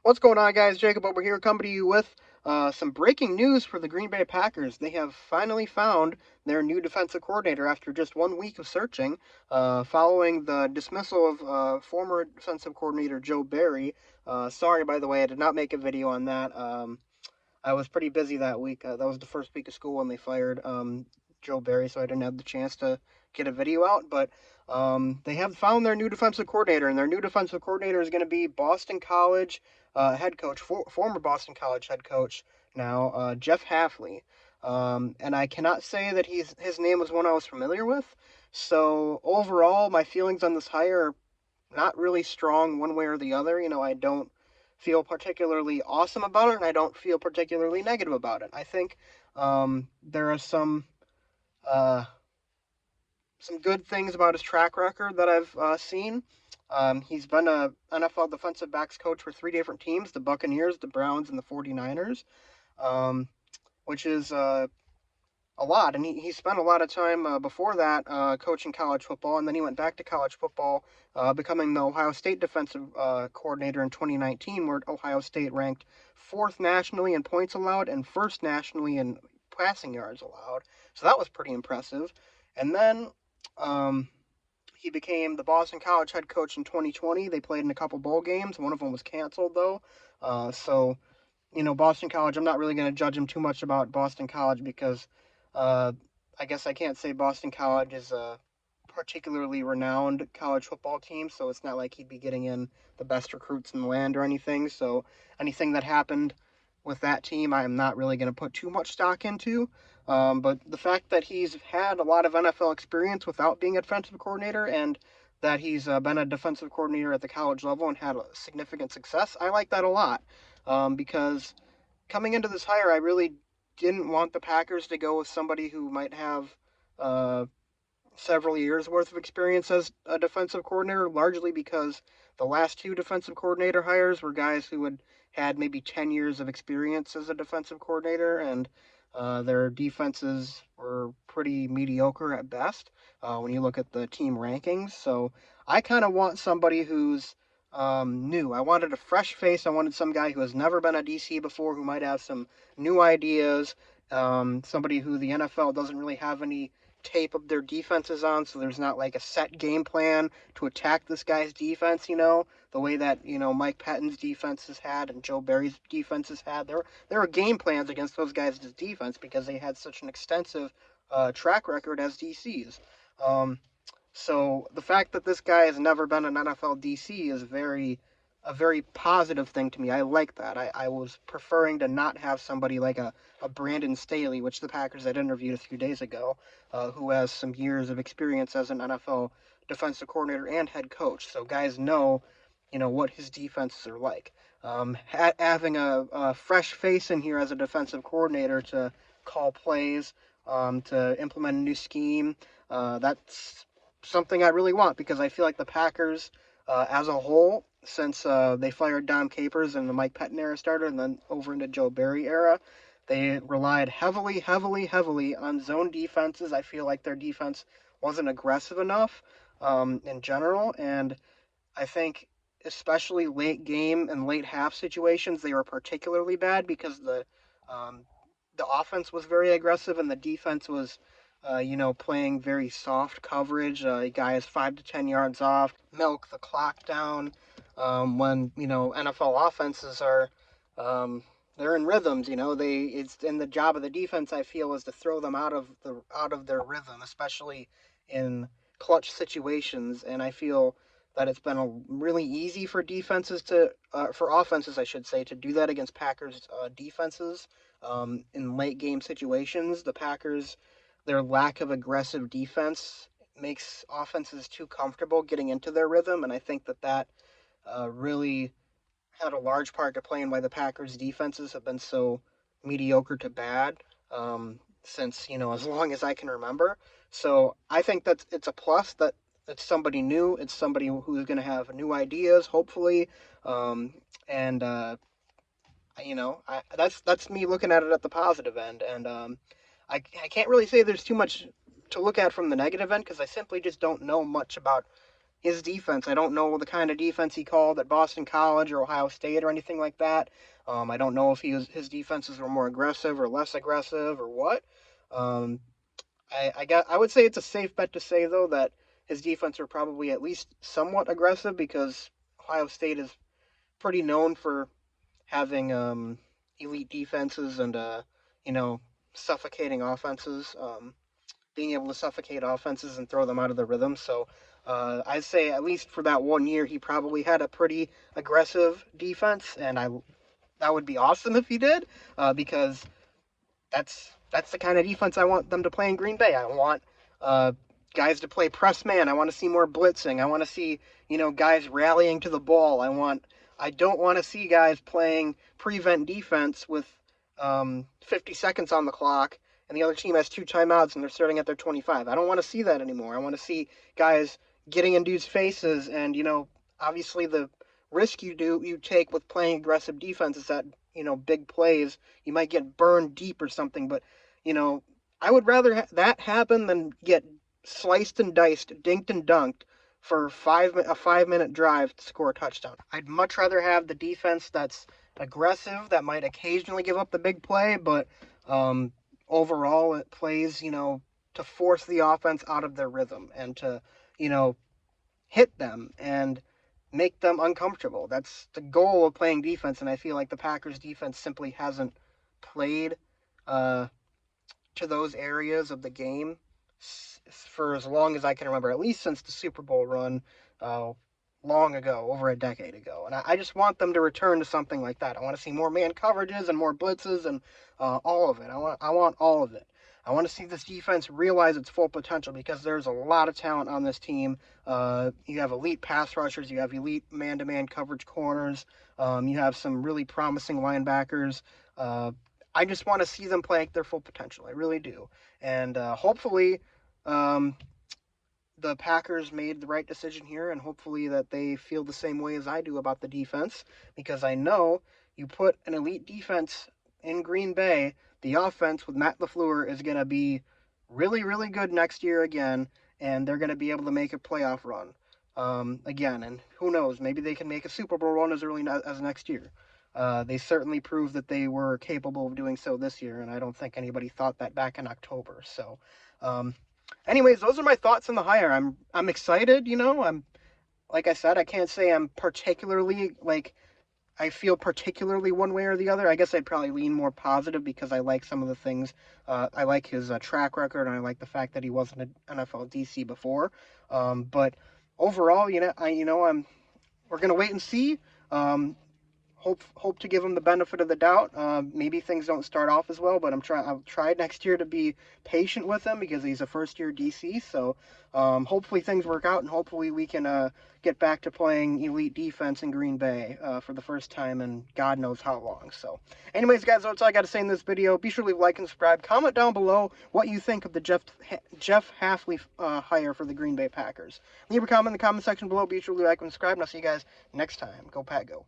What's going on, guys? Jacob over here, coming to you with some breaking news for the Green Bay Packers. They have finally found their new defensive coordinator after just 1 week of searching, following the dismissal of former defensive coordinator Joe Barry. Sorry, by the way, I did not make a video on that. I was pretty busy that week. That was the first week of school when they fired Joe Barry, so I didn't have the chance to get a video out. But they have found their new defensive coordinator, and their new defensive coordinator is going to be Boston College head coach, former Boston College head coach now, Jeff Hafley. And I cannot say that his name was one I was familiar with. So overall, my feelings on this hire are not really strong one way or the other. I don't feel particularly awesome about it, and I don't feel particularly negative about it. I think there are uh, some good things about his track record that I've seen. He's been a NFL defensive backs coach for three different teams: the Buccaneers, the Browns, and the 49ers, um, which is a lot. And he spent a lot of time before that coaching college football, and then he went back to college football, becoming the Ohio State defensive coordinator in 2019, where Ohio State ranked fourth nationally in points allowed and first nationally in passing yards allowed. So that was pretty impressive. And then um, he became the Boston College head coach in 2020. They played in a couple bowl games. One of them was canceled, though. So Boston College, I'm not really going to judge him too much about Boston College because uh, I guess I can't say Boston College is a particularly renowned college football team, so it's not like he'd be getting in the best recruits in the land or anything. So anything that happened with that team, I'm not really going to put too much stock into. But the fact that he's had a lot of NFL experience without being a defensive coordinator and that he's been a defensive coordinator at the college level and had significant success, I like that a lot because coming into this hire, I really didn't want the Packers to go with somebody who might have uh, several years worth of experience as a defensive coordinator, largely because the last two defensive coordinator hires were guys who had maybe 10 years of experience as a defensive coordinator, and their defenses were pretty mediocre at best when you look at the team rankings. So I kind of want somebody who's new. I wanted a fresh face. I wanted some guy who has never been a DC before, who might have some new ideas. Somebody who the NFL doesn't really have any tape of their defenses on, so there's not like a set game plan to attack this guy's defense, the way that, Mike Pettine's defenses had and Joe Barry's defenses had. There were game plans against those guys' defense because they had such an extensive track record as DCs. Um, so the fact that this guy has never been an NFL DC is a very positive thing to me. I like that. I was preferring to not have somebody like a Brandon Staley, which the Packers had interviewed a few days ago, who has some years of experience as an NFL defensive coordinator and head coach. So guys know, what his defenses are like. Having a fresh face in here as a defensive coordinator to call plays, to implement a new scheme, that's something I really want because I feel like the Packers, as a whole, since they fired Dom Capers and the Mike Pettin era started, and then over into Joe Barry era, they relied heavily, heavily, heavily on zone defenses. I feel like their defense wasn't aggressive enough in general, and I think especially late game and late half situations, they were particularly bad because um, the offense was very aggressive and the defense was, playing very soft coverage. Guys 5 to 10 yards off, milk the clock down. When NFL offenses are, they're in rhythms. It's in the job of the defense. I feel is to throw them out of their rhythm, especially in clutch situations. And I feel that it's been really easy for for offenses, I should say, to do that against Packers defenses in late game situations. The Packers, their lack of aggressive defense makes offenses too comfortable getting into their rhythm, and I think that really had a large part to play in why the Packers defenses have been so mediocre to bad since as long as I can remember. So I think that it's a plus that it's somebody new. It's somebody who's going to have new ideas, hopefully, um, and that's me looking at it at the positive end, and I can't really say there's too much to look at from the negative end because I simply just don't know much about his defense. I don't know the kind of defense he called at Boston College or Ohio State or anything like that. I don't know if his defenses were more aggressive or less aggressive or what. Um, I would say it's a safe bet to say though that his defense were probably at least somewhat aggressive because Ohio State is pretty known for having elite defenses and you know suffocating offenses. Being able to suffocate offenses and throw them out of the rhythm. So I'd say at least for that 1 year, he probably had a pretty aggressive defense, and that would be awesome if he did, because that's the kind of defense I want them to play in Green Bay. I want uh, guys to play press man. I want to see more blitzing. I want to see guys rallying to the ball. I don't want to see guys playing prevent defense with 50 seconds on the clock and the other team has 2 timeouts and they're starting at their 25. I don't want to see that anymore. I want to see guys getting in dudes' faces and obviously the risk you take with playing aggressive defense is that big plays you might get burned deep or something, but you know, I would rather that happen than get sliced and diced, dinked and dunked for a 5 minute drive to score a touchdown. I'd much rather have the defense that's aggressive, that might occasionally give up the big play, but overall it plays, to force the offense out of their rhythm and to, you know, hit them and make them uncomfortable. That's the goal of playing defense, and I feel like the Packers defense simply hasn't played uh, to those areas of the game for as long as I can remember, at least since the Super Bowl run uh, long ago, over a decade ago. And I just want them to return to something like that. I want to see more man coverages and more blitzes and all of it. I want all of it. I want to see this defense realize its full potential because there's a lot of talent on this team. You have elite pass rushers, you have elite man-to-man coverage corners, you have some really promising linebackers. I just want to see them play at their full potential. I really do. And hopefully, um, the Packers made the right decision here, and hopefully that they feel the same way as I do about the defense, because I know you put an elite defense in Green Bay, the offense with Matt LaFleur is going to be really, really good next year again, and they're going to be able to make a playoff run again. And who knows, maybe they can make a Super Bowl run as early as next year. They certainly proved that they were capable of doing so this year, and I don't think anybody thought that back in October. So, anyways, those are my thoughts on the hire. I'm excited. I'm like I said, I can't say I'm particularly like I feel particularly one way or the other. I guess I'd probably lean more positive because I like some of the things. I like his track record, and I like the fact that he wasn't an NFL DC before. But overall, we're gonna wait and see. Hope to give him the benefit of the doubt. Maybe things don't start off as well, but I'll try next year to be patient with him because he's a first year DC. So hopefully things work out, and hopefully we can get back to playing elite defense in Green Bay for the first time in God knows how long. So, anyways, guys, that's all I got to say in this video. Be sure to leave a like and subscribe. Comment down below what you think of the Jeff Hafley hire for the Green Bay Packers. Leave a comment in the comment section below. Be sure to leave a like and subscribe, and I'll see you guys next time. Go Pack, go!